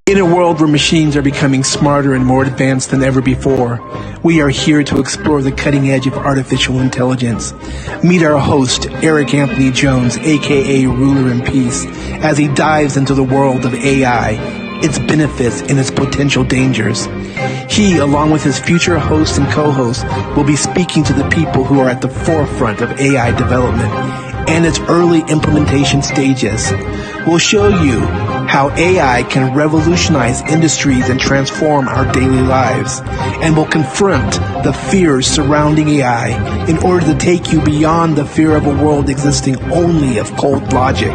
In a world where machines are becoming smarter and more advanced than ever before, we are here to explore the cutting edge of artificial intelligence. Meet our host, Eric Anthony Jones, aka Ruler in Peace, as he dives into the world of AI, its benefits and its potential dangers. He, along with his future hosts and co-hosts, will be speaking to the people who are at the forefront of AI development and its early implementation stages. We'll show you how AI can revolutionize industries and transform our daily lives, and will confront the fears surrounding AI in order to take you beyond the fear of a world existing only of cold logic.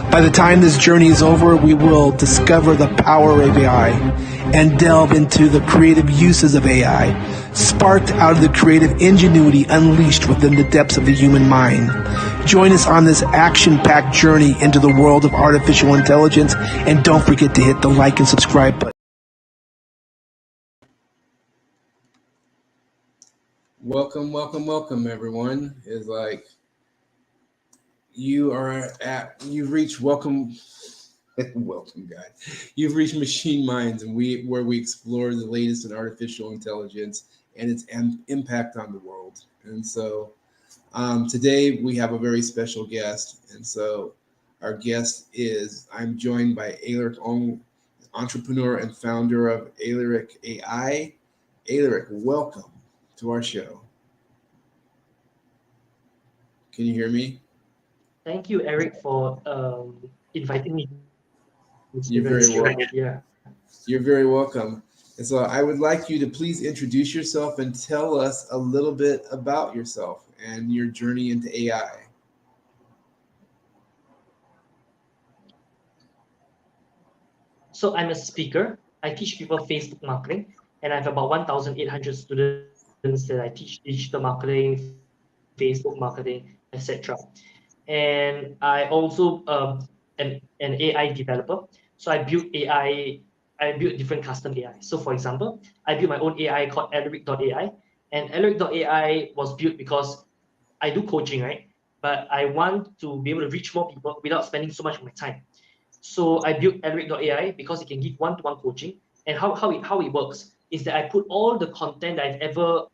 By the time this journey is over, we will discover the power of AI and delve into the creative uses of AI, sparked out of the creative ingenuity unleashed within the depths of the human mind. Join us on this action-packed journey into the world of artificial intelligence, and don't forget to hit the like and subscribe button. Welcome, everyone. It's like you've reached welcome, guys. You've reached Machine Minds, and where we explore the latest in artificial intelligence and its impact on the world. And so today we have a very special guest, and so our guest I'm joined by Alaric Ong, entrepreneur and founder of Alaric AI. Alaric, welcome to our show. Can you hear me? Thank you, Eric, for inviting me. You're very welcome. Yeah. You're very welcome. And so I would like you to please introduce yourself and tell us a little bit about yourself and your journey into AI. So I'm a speaker. I teach people Facebook marketing, and I have about 1,800 students that I teach digital marketing, Facebook marketing, etc. And I also am an AI developer. So I built different custom AI. So for example, I built my own AI called Alaric.ai. And Alaric.ai was built because I do coaching, right? But I want to be able to reach more people without spending so much of my time. So I built Alaric.ai because it can give one-to-one coaching. And how it works is that I put all the content that I've ever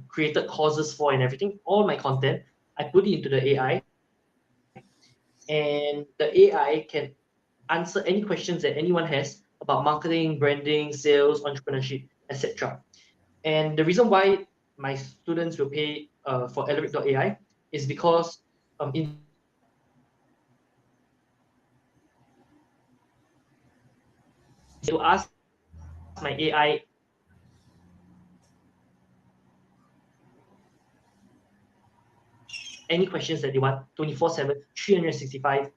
created courses for and everything, all my content, I put it into the AI. And the AI can answer any questions that anyone has about marketing, branding, sales, entrepreneurship, etc. And the reason why my students will pay for Alaric.ai is because to ask my AI any questions that they want 24/7, 365.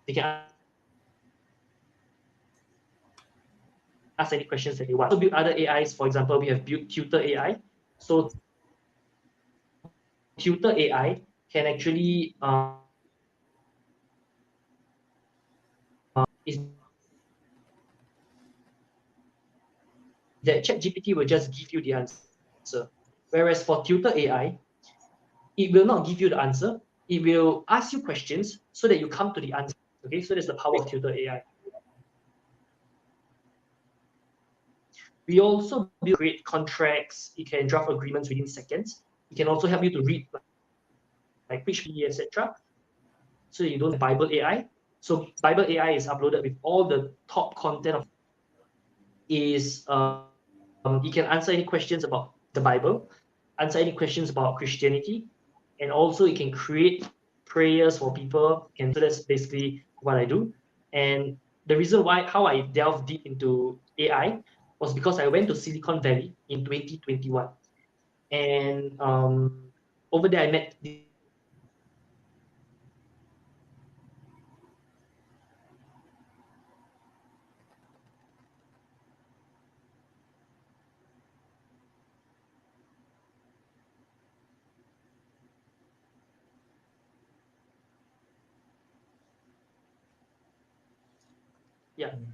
They can ask any questions that they want. So build other AIs. For example, we have built Tutor AI. So Tutor AI can actually is that ChatGPT will just give you the answer. Whereas for Tutor AI, it will not give you the answer. It will ask you questions so that you come to the answer. Okay, so that's the power of Tutor AI. We also create contracts. It can draft agreements within seconds. It can also help you to read like pitch, etc. So you don't have Bible AI. So Bible AI is uploaded with all the top content of it can answer any questions about the Bible, answer any questions about Christianity, and also it can create prayers for people. And so that's basically what I do. And the reason how I delved deep into AI was because I went to Silicon Valley in 2021. And over there I met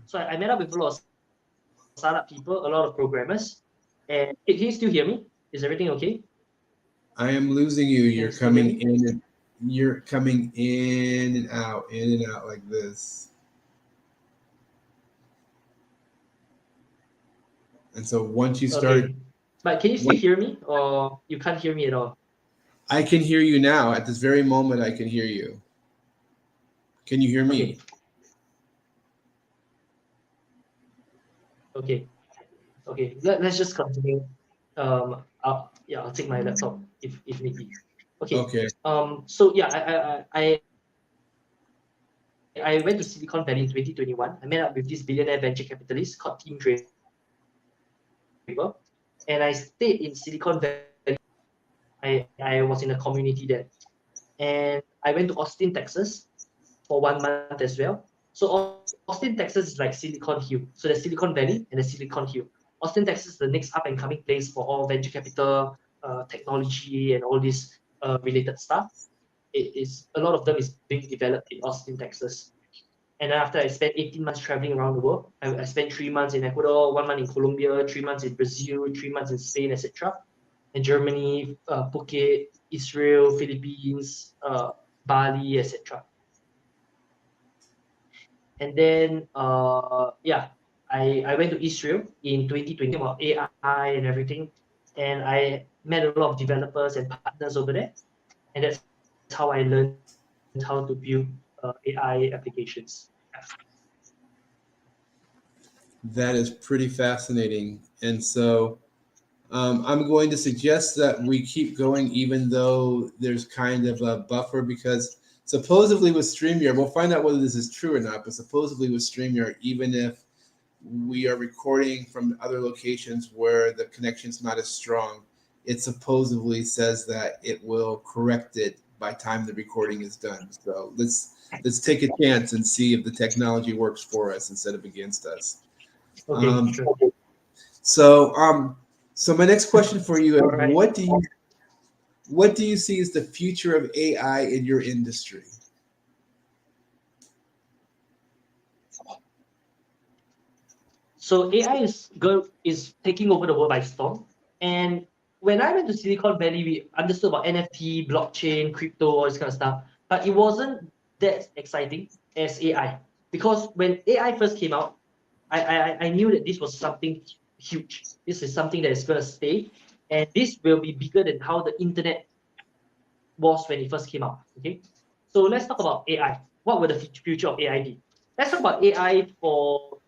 so I met up with a lot of startup people, a lot of programmers. And can you still hear me? Is everything okay? I am losing you. You're coming in and out like this. And so once you Okay. started, But can you still hear me, or you can't hear me at all? I can hear you now. At this very moment, I can hear you. Can you hear me? Okay. Okay. Okay. Let's just continue. Yeah, I'll take my laptop if need be. Okay. Okay. So yeah, I went to Silicon Valley in 2021. I met up with this billionaire venture capitalist called Tim Draper, and I stayed in Silicon Valley. I was in a community there, and I went to Austin, Texas, for 1 month as well. So Austin, Texas is like Silicon Hill. So there's Silicon Valley and there's Silicon Hill. Austin, Texas is the next up and coming place for all venture capital, technology, and all this related stuff. It is a lot of them is being developed in Austin, Texas. And then after I spent 18 months traveling around the world, I spent 3 months in Ecuador, 1 month in Colombia, 3 months in Brazil, 3 months in Spain, etc. And Germany, Phuket, Israel, Philippines, Bali, etc. And then, yeah, I went to Israel in 2020 about AI and everything. And I met a lot of developers and partners over there. And that's how I learned how to build AI applications. That is pretty fascinating. And so I'm going to suggest that we keep going, even though there's kind of a buffer, because supposedly with StreamYard, we'll find out whether this is true or not, but supposedly with StreamYard, even if we are recording from other locations where the connection's not as strong, it supposedly says that it will correct it by time the recording is done. So let's take a chance and see if the technology works for us instead of against us. Okay, Um, sure. so so my next question for you is, All right. what do you see as the future of AI in your industry? So AI is taking over the world by storm. And when I went to Silicon Valley, we understood about NFT, blockchain, crypto, all this kind of stuff. But it wasn't that exciting as AI. Because when AI first came out, I knew that this was something huge. This is something that is going to stay. And this will be bigger than how the internet was when it first came out. Okay. So let's talk about AI. What will the future of AI be? Let's talk about AI for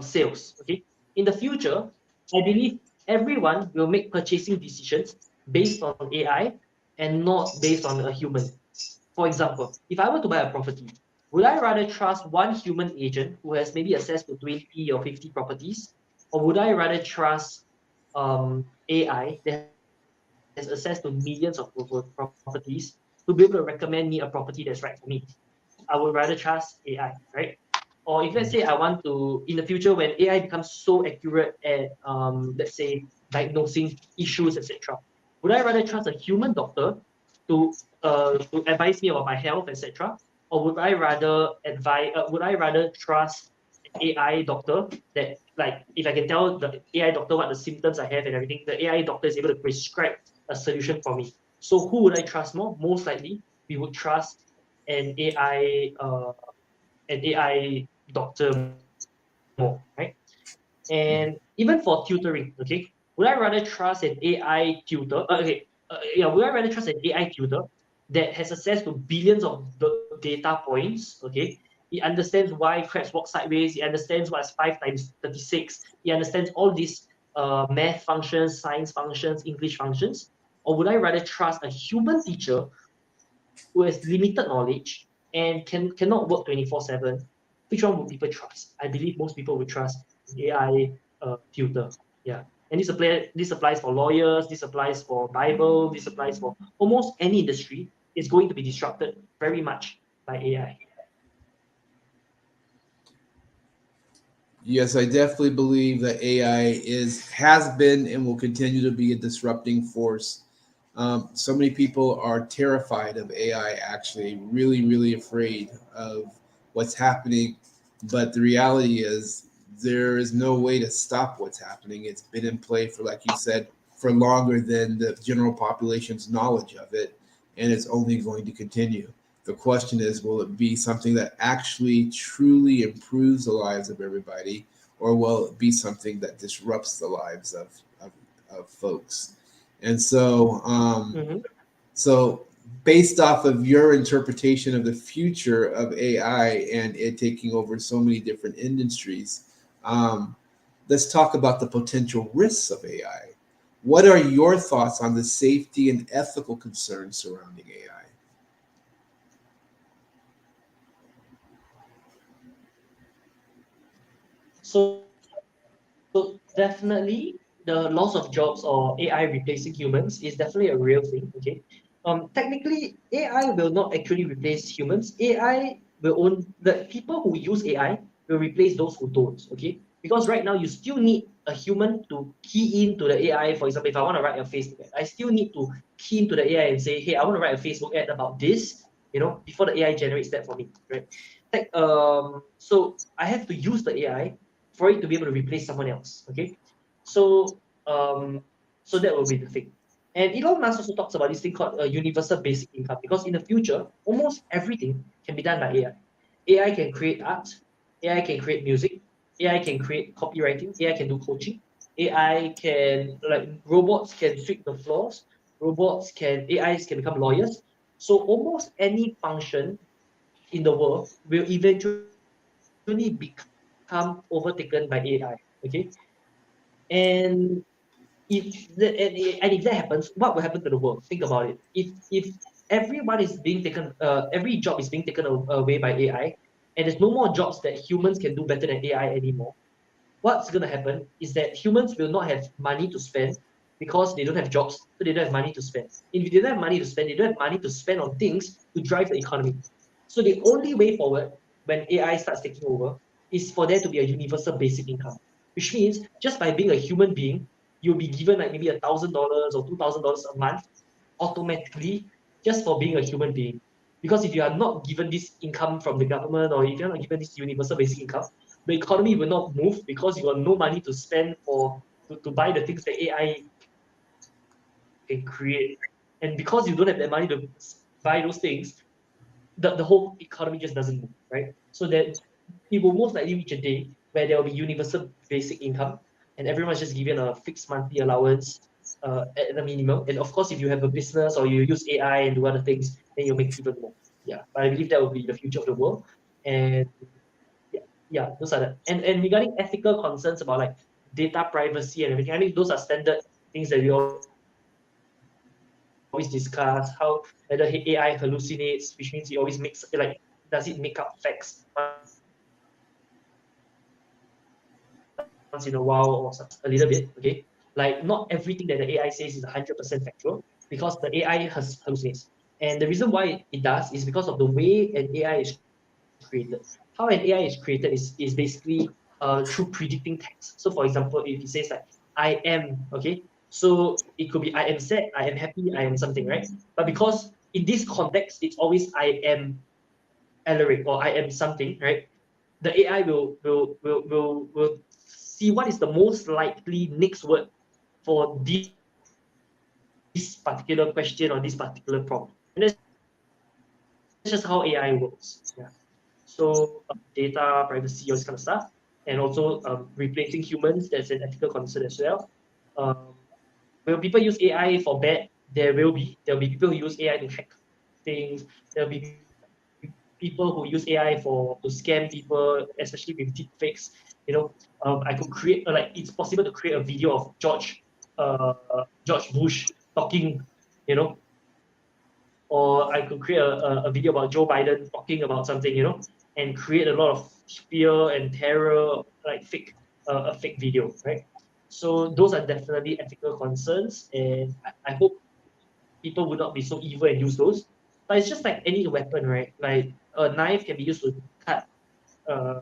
sales. Okay. In the future, I believe everyone will make purchasing decisions based on AI and not based on a human. For example, if I were to buy a property, would I rather trust one human agent who has maybe access to 20 or 50 properties, or would I rather trust AI that has access to millions of properties to be able to recommend me a property that's right for me? I would rather trust AI, right? Or if let's say I want to, in the future when AI becomes so accurate at, let's say, diagnosing issues, etc., would I rather trust a human doctor to advise me about my health, etc., or would I rather trust an AI doctor that, like, if I can tell the AI doctor what the symptoms I have and everything, the AI doctor is able to prescribe a solution for me. So who would I trust more? Most likely, we would trust an AI an AI doctor more, right? And even for tutoring, okay, would I rather trust an AI tutor? Yeah, would I rather trust an AI tutor that has access to billions of data points? Okay, he understands why crabs walk sideways. He understands what's 5 times 36. He understands all these math functions, science functions, English functions. Or would I rather trust a human teacher who has limited knowledge and cannot work 24/7? Which one would people trust? I believe most people would trust AI tutor. Yeah. And this applies for lawyers, this applies for Bible, this applies for almost any industry. It's going to be disrupted very much by AI. Yes, I definitely believe that AI has been and will continue to be a disrupting force. So many people are terrified of AI, actually, really, really afraid of what's happening. But the reality is, there is no way to stop what's happening. It's been in play for, like you said, for longer than the general population's knowledge of it, and it's only going to continue. The question is, will it be something that actually truly improves the lives of everybody? or will it be something that disrupts the lives of folks? And so, so based off of your interpretation of the future of AI and it taking over so many different industries, let's talk about the potential risks of AI. What are your thoughts on the safety and ethical concerns surrounding AI? So definitely the loss of jobs or AI replacing humans is definitely a real thing. Okay. Technically, AI will not actually replace humans. AI will own the people who use AI will replace those who don't. Okay. Because right now you still need a human to key into the AI. For example, if I want to write a Facebook ad, I still need to key into the AI and say, hey, I want to write a Facebook ad about this, before the AI generates that for me, right? So I have to use the AI for it to be able to replace someone else. Okay, so so that will be the thing. And Elon Musk also talks about this thing called a universal basic income because in the future, almost everything can be done by AI. AI can create art, AI can create music, AI can create copywriting, AI can do coaching, AI can like robots can sweep the floors, AIs can become lawyers. So almost any function in the world will eventually become overtaken by AI. Okay, and if that happens, what will happen to the world? Think about it. If everyone is being taken, every job is being taken away by AI, and there's no more jobs that humans can do better than AI anymore. What's gonna happen is that humans will not have money to spend because they don't have jobs, so they don't have money to spend. If they don't have money to spend, they don't have money to spend on things to drive the economy. So the only way forward when AI starts taking over is for there to be a universal basic income, which means just by being a human being, you'll be given like maybe $1,000 or $2,000 a month automatically just for being a human being. Because if you are not given this income from the government or if you're not given this universal basic income, the economy will not move because you got no money to spend to buy the things that AI can create. And because you don't have that money to buy those things, the whole economy just doesn't move, right? So that it will most likely reach a day where there will be universal basic income and everyone's just given a fixed monthly allowance at the minimum. And of course, if you have a business or you use AI and do other things, then you'll make even more. Yeah, but I believe that will be the future of the world. And yeah, those are and regarding ethical concerns about like data privacy and everything, I mean those are standard things that we always discuss. How whether AI hallucinates, which means it always makes like does it make up facts once in a while or once in a while or a little bit, okay? Like not everything that the AI says is 100% factual because the AI has hallucinates. And the reason why it does is because of the way an AI is created. How an AI is created is basically through predicting text. So for example, if it says like I am, okay, so it could be I am sad, I am happy, I am something, right? But because in this context, it's always I am Alaric or I am something, right? The AI will see what is the most likely next word for this particular question or this particular prompt. And that's just how AI works. Yeah. So data privacy, all this kind of stuff, and also replacing humans, that's an ethical concern as well. Um, will people use AI for bad? There'll be people who use AI to hack things. There'll be people who use AI to scam people, especially with deep fakes. You know, I could create like it's possible to create a video of George Bush talking, you know, or I could create a video about Joe Biden talking about something, and create a lot of fear and terror, like a fake video, right? So those are definitely ethical concerns, and I hope people would not be so evil and use those. But it's just like any weapon, right? Like a knife can be used to cut, uh,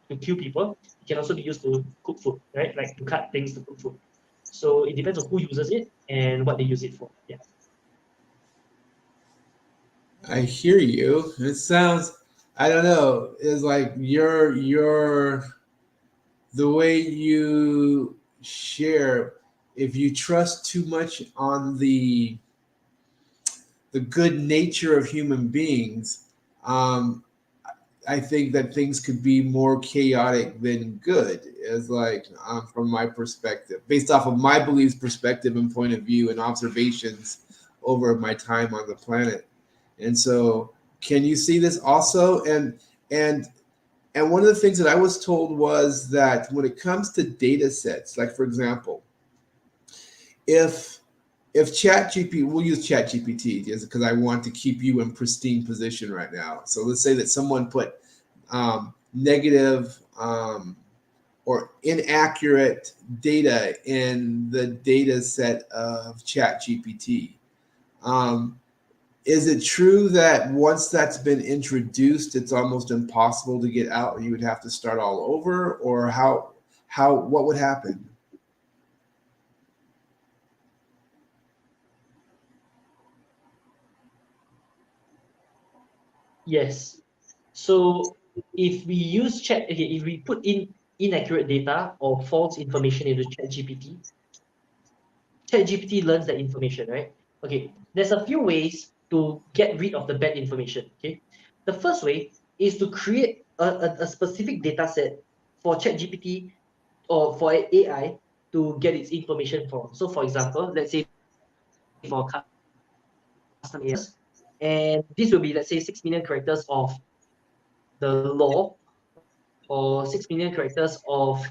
to kill people. It can also be used to cook food, right? Like to cut things to cook food. So it depends on who uses it and what they use it for. Yeah. I hear you. It sounds, I don't know, it's like the way you share, if you trust too much on the good nature of human beings, um, I think that things could be more chaotic than good, is like from my perspective, based off of my beliefs, perspective, and point of view, and observations over my time on the planet. And so, can you see this also? And and one of the things that I was told was that when it comes to data sets, like for example, if ChatGPT, we'll use ChatGPT just because I want to keep you in pristine position right now. So let's say that someone put negative or inaccurate data in the data set of ChatGPT. Is it true that once that's been introduced, it's almost impossible to get out, or you would have to start all over, or what would happen? Yes. So if we use if we put in inaccurate data or false information into ChatGPT learns that information, right? Okay, there's a few ways to get rid of the bad information. Okay, the first way is to create a specific data set for ChatGPT or for AI to get its information from. So, for example, let's say for custom AIs, and this will be, let's say, 6 million characters of the law, or 6 million characters of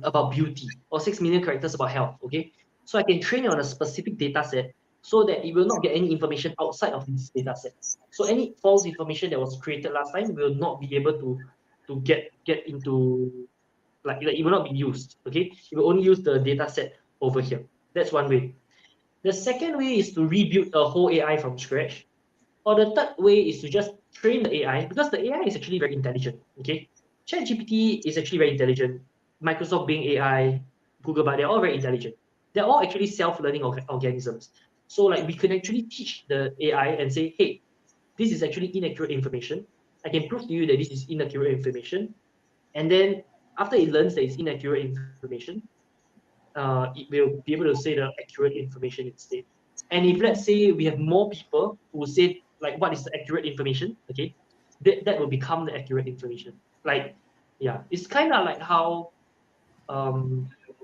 about beauty, or 6 million characters about health. Okay, so I can train it on a specific data set so that it will not get any information outside of this data set. So any false information that was created last time will not be able to get into, like it will not be used. Okay, it will only use the data set over here. That's one way. The second way is to rebuild a whole AI from scratch. Or the third way is to just train the AI, because the AI is actually very intelligent. Okay, ChatGPT is actually very intelligent. Microsoft Bing AI, Google Bard, they're all very intelligent. They're all actually self-learning organisms. So like we can actually teach the AI and say, hey, this is actually inaccurate information. I can prove to you that this is inaccurate information. And then after it learns that it's inaccurate information, it will be able to say the accurate information instead. And if let's say we have more people who say like what is the accurate information, okay, that will become the accurate information. Like, yeah, it's kind of like how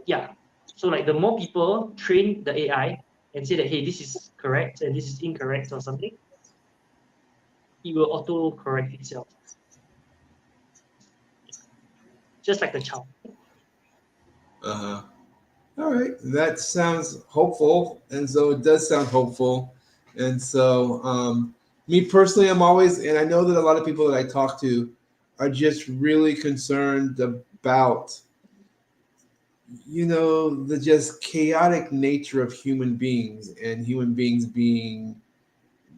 yeah. So like the more people train the AI and say that hey, this is correct and this is incorrect or something, it will auto correct itself, just like the child. Uh-huh. All right, that sounds hopeful, and so it does sound hopeful. And so, me personally, I'm always, and I know that a lot of people that I talk to are just really concerned about, the just chaotic nature of human beings, and human beings being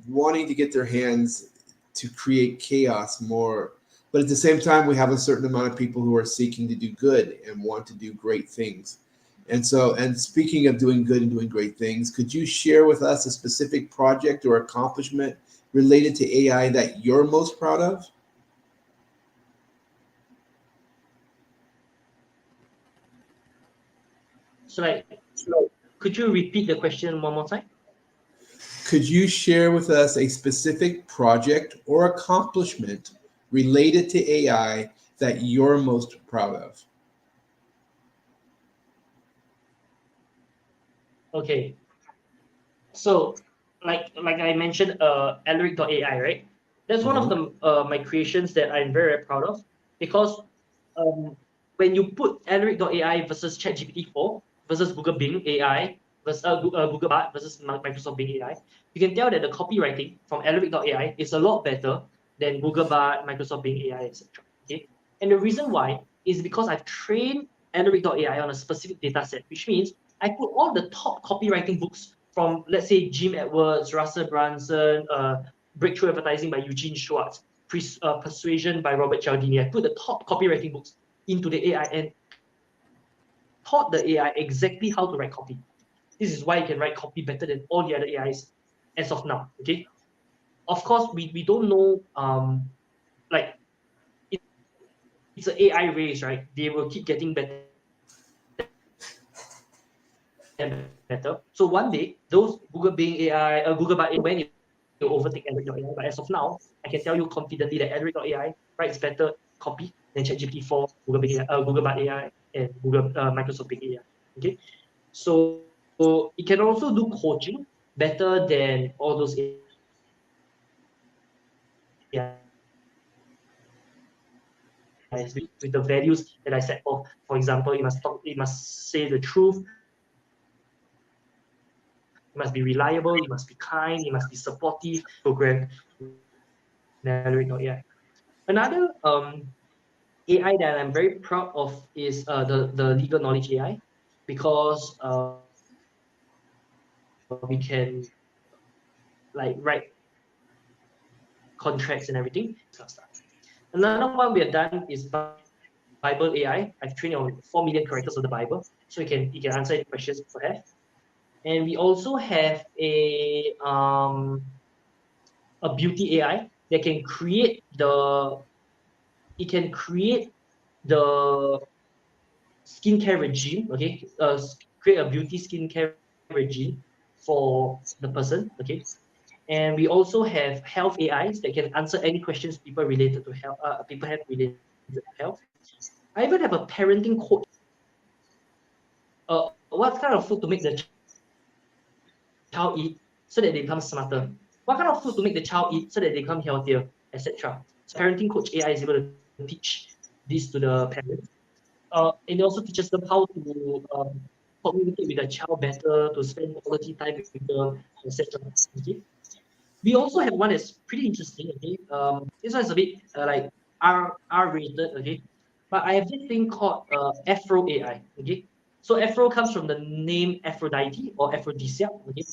wanting to get their hands to create chaos more. But at the same time, we have a certain amount of people who are seeking to do good and want to do great things. And so, and speaking of doing good and doing great things, could you share with us a specific project or accomplishment related to AI that you're most proud of? So like, could you repeat the question one more time? Could you share with us a specific project or accomplishment related to AI that you're most proud of? Okay. So like I mentioned, Alaric.ai, right? That's one of Uh-huh. the my creations that I'm very, very proud of, because um, when you put Alaric.ai versus ChatGPT 4 versus Google Bing AI versus Google Bard versus Microsoft Bing AI, you can tell that the copywriting from Alaric.ai is a lot better than Google Bard, Microsoft Bing AI, etc. Okay, and the reason why is because I've trained Alaric.ai on a specific data set, which means I put all the top copywriting books from, let's say, Jim Edwards, Russell Brunson, Breakthrough Advertising by Eugene Schwartz, Persuasion by Robert Cialdini. I put the top copywriting books into the AI and taught the AI exactly how to write copy. This is why you can write copy better than all the other AIs as of now. Okay. Of course, we don't know like it's an AI race, right? They will keep getting better and better. So one day, those Google Bing AI, Google Bard, when it overtake Alaric.ai, but as of now, I can tell you confidently that Alaric.ai writes better copy than ChatGPT-4, Google Bard AI, and Microsoft Bing AI. Okay, so it can also do coaching better than all those with the values that I set forth. For example, it must say the truth, it must be reliable, it must be kind, it must be supportive. Program Alaric.ai. Another AI that I'm very proud of is the legal knowledge AI, because we can like write contracts and everything, kind of stuff. Another one we have done is Bible AI. I've trained on 4 million characters of the Bible, so it can answer any questions people have. And we also have a beauty AI that can create the skincare regime, okay, create a beauty skincare regime for the person, okay. And we also have health AIs that can answer any questions people related to health. People have related to health. I even have a parenting coach. What kind of food to make the child eat so that they become smarter? What kind of food to make the child eat so that they become healthier, etc. So parenting coach AI is able to teach this to the parents. And it also teaches them how to communicate with their child better, to spend quality time with them, etc. Okay. We also have one that's pretty interesting. Okay, this one is a bit like R rated. Okay, but I have this thing called Afro AI. Okay, so Afro comes from the name Aphrodite or aphrodisiac. Okay,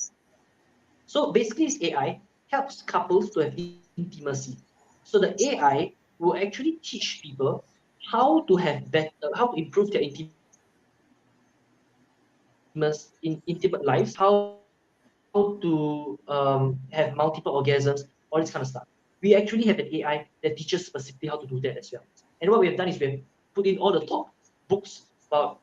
so basically this AI helps couples to have intimacy. So the AI will actually teach people how to have better, how to improve their intimate lives, how to have multiple orgasms, all this kind of stuff. We actually have an AI that teaches specifically how to do that as well. And what we have done is we have put in all the top books about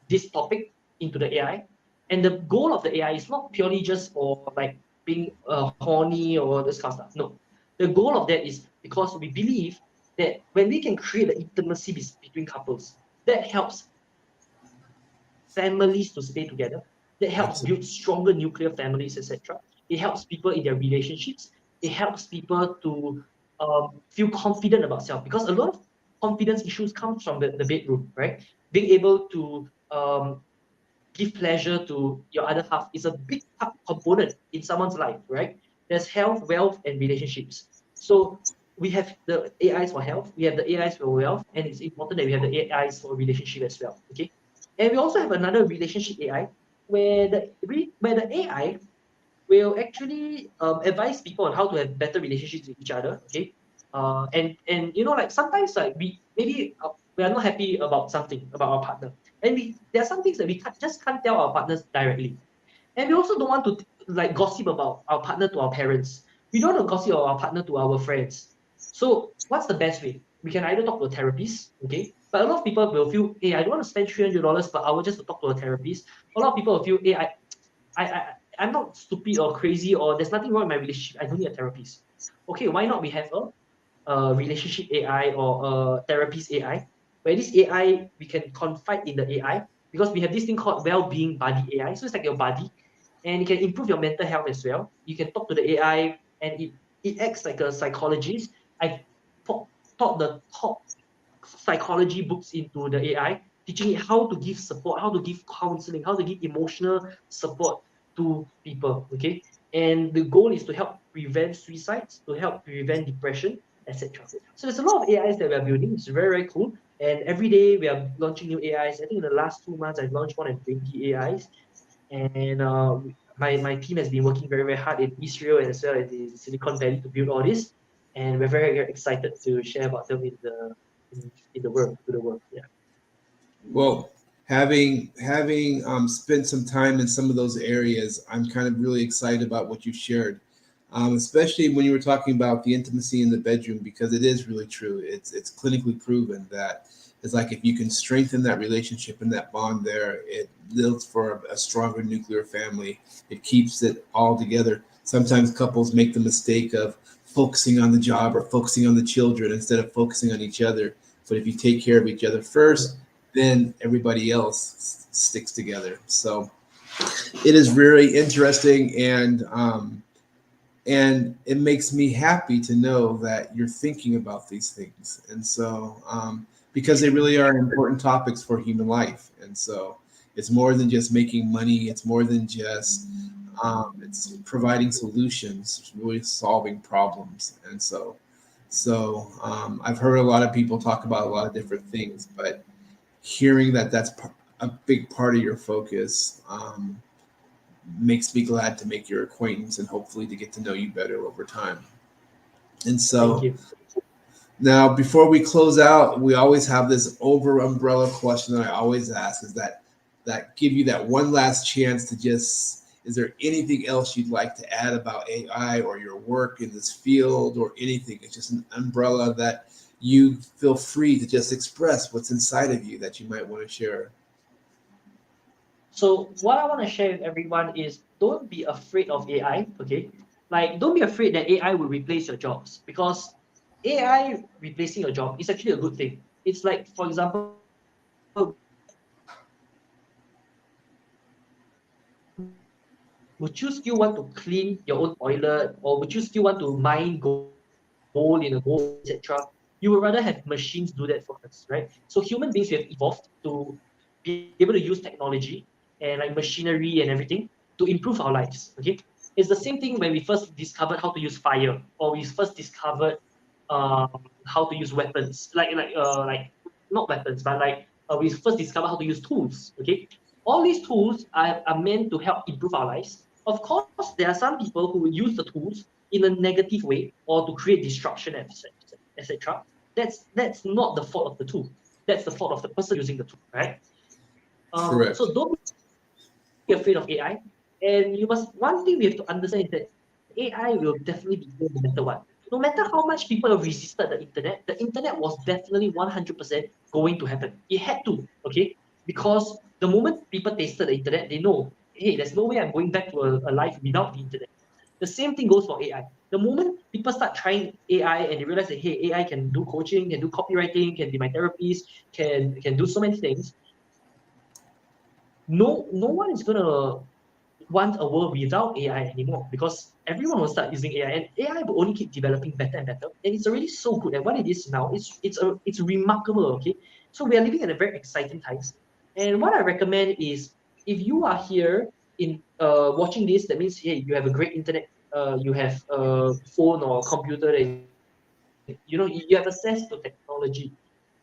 this topic into the AI. And the goal of the AI is not purely just for like being horny or this kind of stuff. No. The goal of that is because we believe that when we can create the intimacy between couples, that helps families to stay together. That helps build stronger nuclear families, etc. It helps people in their relationships. It helps people to feel confident about self, because a lot of confidence issues come from the bedroom, right? Being able to give pleasure to your other half is a big component in someone's life, right? There's health, wealth, and relationships. So we have the AIs for health, we have the AIs for wealth, and it's important that we have the AIs for relationship as well. Okay. And we also have another relationship AI where the AI will actually advise people on how to have better relationships with each other. Okay. And you know, like sometimes like we are not happy about something about our partner, and there are some things that we can't tell our partners directly. And we also don't want to like gossip about our partner to our parents. We don't want to gossip about our partner to our friends. So what's the best way? We can either talk to a therapist, okay? But a lot of people will feel, hey, I don't want to spend $300 per hour just to talk to a therapist. A lot of people will feel, hey, I'm not stupid or crazy, or there's nothing wrong with my relationship. I don't need a therapist. Okay, why not we have a relationship AI or a therapist AI, where this AI, we can confide in the AI, because we have this thing called well-being buddy AI. So it's like your buddy, and it can improve your mental health as well. You can talk to the AI, and it acts like a psychologist. I've taught the top psychology books into the AI, teaching it how to give support, how to give counseling, how to give emotional support to people. Okay, and the goal is to help prevent suicides, to help prevent depression, etc. So there's a lot of AIs that we are building. It's very, very cool. And every day we are launching new AIs. I think in the last 2 months I've launched more than 20 AIs. And my team has been working very, very hard in Israel and as well as in Silicon Valley to build all this. And we're very, very excited to share about them in the world, to the world. Yeah. Well, having spent some time in some of those areas, I'm kind of really excited about what you shared, especially when you were talking about the intimacy in the bedroom, because it is really true. It's clinically proven that it's like if you can strengthen that relationship and that bond there, it builds for a stronger nuclear family. It keeps it all together. sometimes couples make the mistake of focusing on the job or focusing on the children instead of focusing on each other. But if you take care of each other first, then everybody else sticks together. So it is very interesting, and it makes me happy to know that you're thinking about these things. And so because they really are important topics for human life. And so it's more than just making money. It's more than just it's providing solutions, it's really solving problems. And so I've heard a lot of people talk about a lot of different things, but hearing that that's a big part of your focus makes me glad to make your acquaintance and hopefully to get to know you better over time. And Thank so you. now, before we close out, we always have this over umbrella question that I always ask: is that give you that one last chance to just? Is there anything else you'd like to add about AI or your work in this field or anything? It's just an umbrella that you feel free to just express what's inside of you that you might want to share. So what I want to share with everyone is don't be afraid of AI, okay? Like don't be afraid that AI will replace your jobs because AI replacing your job is actually a good thing. It's like, for example, would you still want to clean your own toilet or would you still want to mine gold in a gold mine, etc.? You would rather have machines do that for us, right? So human beings, we have evolved to be able to use technology and like machinery and everything to improve our lives, okay? It's the same thing when we first discovered how to use fire or we first discovered how to use weapons, like not weapons, but like we first discovered how to use tools, okay? All these tools are meant to help improve our lives. Of course, there are some people who will use the tools in a negative way or to create disruption, etc. That's not the fault of the tool. That's the fault of the person using the tool, right? Correct. So don't be afraid of AI. And one thing we have to understand is that AI will definitely be here no matter what. No matter how much people have resisted the internet was definitely 100% going to happen. It had to, okay? Because the moment people tasted the internet, they know, hey, there's no way I'm going back to a life without the internet. The same thing goes for AI. The moment people start trying AI and they realize that hey, AI can do coaching, can do copywriting, can be my therapist, can do so many things. No one is gonna want a world without AI anymore because everyone will start using AI and AI will only keep developing better and better. And it's already so good at what it is now. It's remarkable. Okay, so we are living at a very exciting times. And what I recommend is if you are here in watching this, that means hey, you have a great internet, you have a phone or a computer that you have access to technology,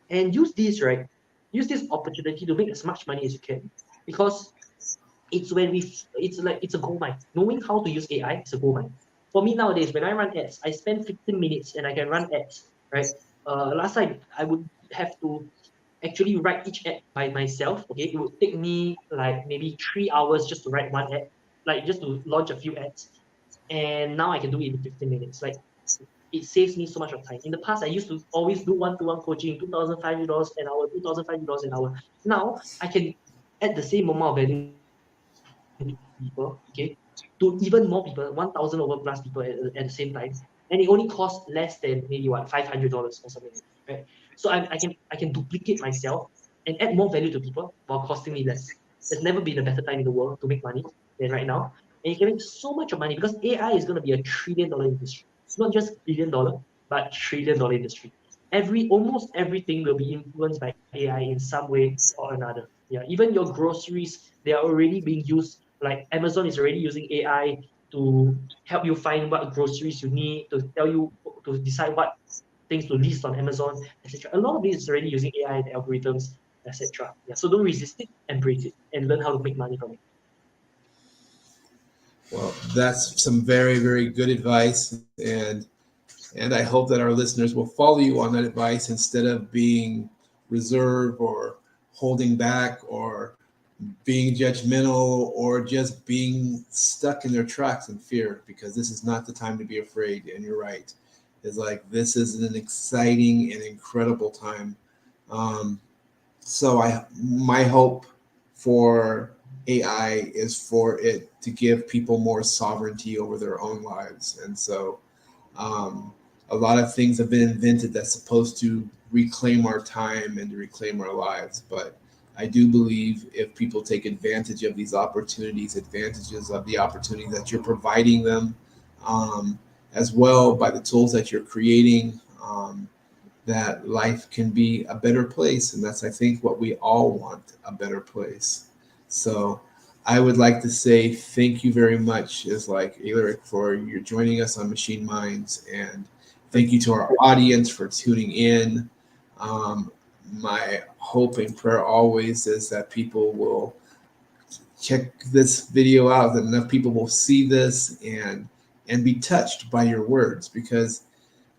and use this right. Use this opportunity to make as much money as you can because it's like it's a gold mine. Knowing how to use AI is a gold mine. For me nowadays, when I run ads, I spend 15 minutes and I can run ads, right? Last time I would have to actually write each ad by myself. Okay, it would take me like maybe 3 hours just to write one ad, like just to launch a few ads. And now I can do it in 15 minutes. Like it saves me so much of time. In the past, I used to always do one-to-one coaching, $2,500 an hour, $2,500 an hour. Now I can add the same amount of value to people, okay, to even more people, 1,000 over plus people at the same time, and it only costs less than maybe what $500 or something like that, right? So I can duplicate myself and add more value to people while costing me less. There's never been a better time in the world to make money than right now, and you can make so much of money because AI is going to be $1 trillion industry, not just $1 billion, but $1 trillion industry. Almost everything will be influenced by AI in some way or another. Yeah, even your groceries, they are already being used. Like Amazon is already using AI to help you find what groceries you need, to tell you to decide what things to list on Amazon, etc. A lot of this is already using AI and algorithms, etc. Yeah, so don't resist it, embrace it, and learn how to make money from it. Well, that's some very, very good advice, and I hope that our listeners will follow you on that advice instead of being reserved or holding back or being judgmental or just being stuck in their tracks in fear, because this is not the time to be afraid. And you're right. It's like this is an exciting and incredible time. Um, so my hope for AI is for it to give people more sovereignty over their own lives. And so um, a lot of things have been invented that's supposed to reclaim our time and to reclaim our lives. But I do believe if people take advantage of these opportunities, advantages of the opportunity that you're providing them, um, as well by the tools that you're creating, that life can be a better place. And that's, I think, what we all want, a better place. So I would like to say thank you very much, is like Alaric, for your joining us on Machine Minds, and thank you to our audience for tuning in. My hope and prayer always is that people will check this video out, that enough people will see this and be touched by your words, because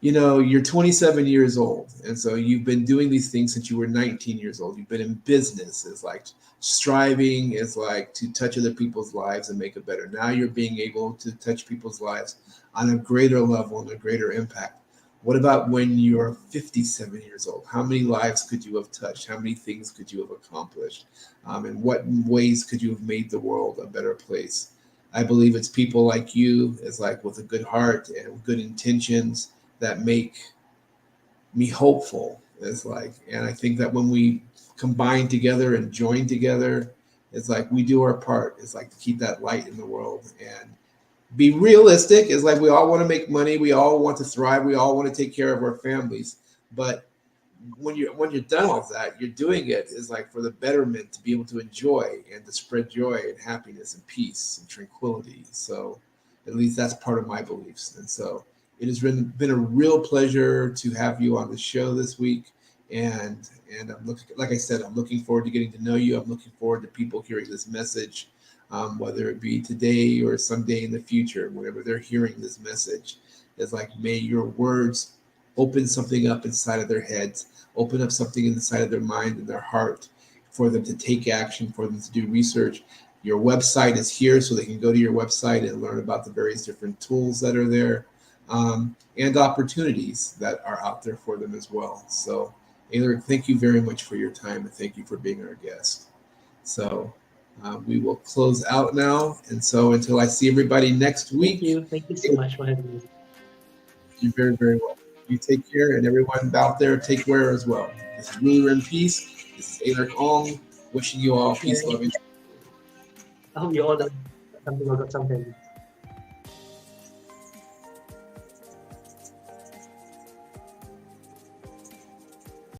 you're 27 years old, and so you've been doing these things since you were 19 years old. You've been in business. It's like striving is like to touch other people's lives and make it better. Now you're being able to touch people's lives on a greater level and a greater impact. What about when you're 57 years old? How many lives could you have touched? How many things could you have accomplished? In what ways could you have made the world a better place? I believe it's people like you, is like with a good heart and good intentions, that make me hopeful. It's like, and I think that when we combine together and join together, it's like we do our part. It's like to keep that light in the world and be realistic. It's like we all want to make money, we all want to thrive, we all want to take care of our families. But when you're done with that, you're doing it is like for the betterment, to be able to enjoy and to spread joy and happiness and peace and tranquility. So at least that's part of my beliefs. And so it has been a real pleasure to have you on the show this week. And I'm looking, like I said, I'm looking forward to getting to know you. I'm looking forward to people hearing this message, whether it be today or someday in the future, whenever they're hearing this message. It's like, may your words open something up inside of their heads, open up something inside of their mind and their heart for them to take action, for them to do research. Your website is here, so they can go to your website and learn about the various different tools that are there, and opportunities that are out there for them as well. So, Alaric, thank you very much for your time, and thank you for being our guest. So we will close out now. And so until I see everybody next week. Thank you so much for having me. You're very, very welcome. You take care, and everyone out there, take care as well. This is Ruler in Peace. This is Alaric Ong, wishing you all peace, love, and I hope you all learned something or got something.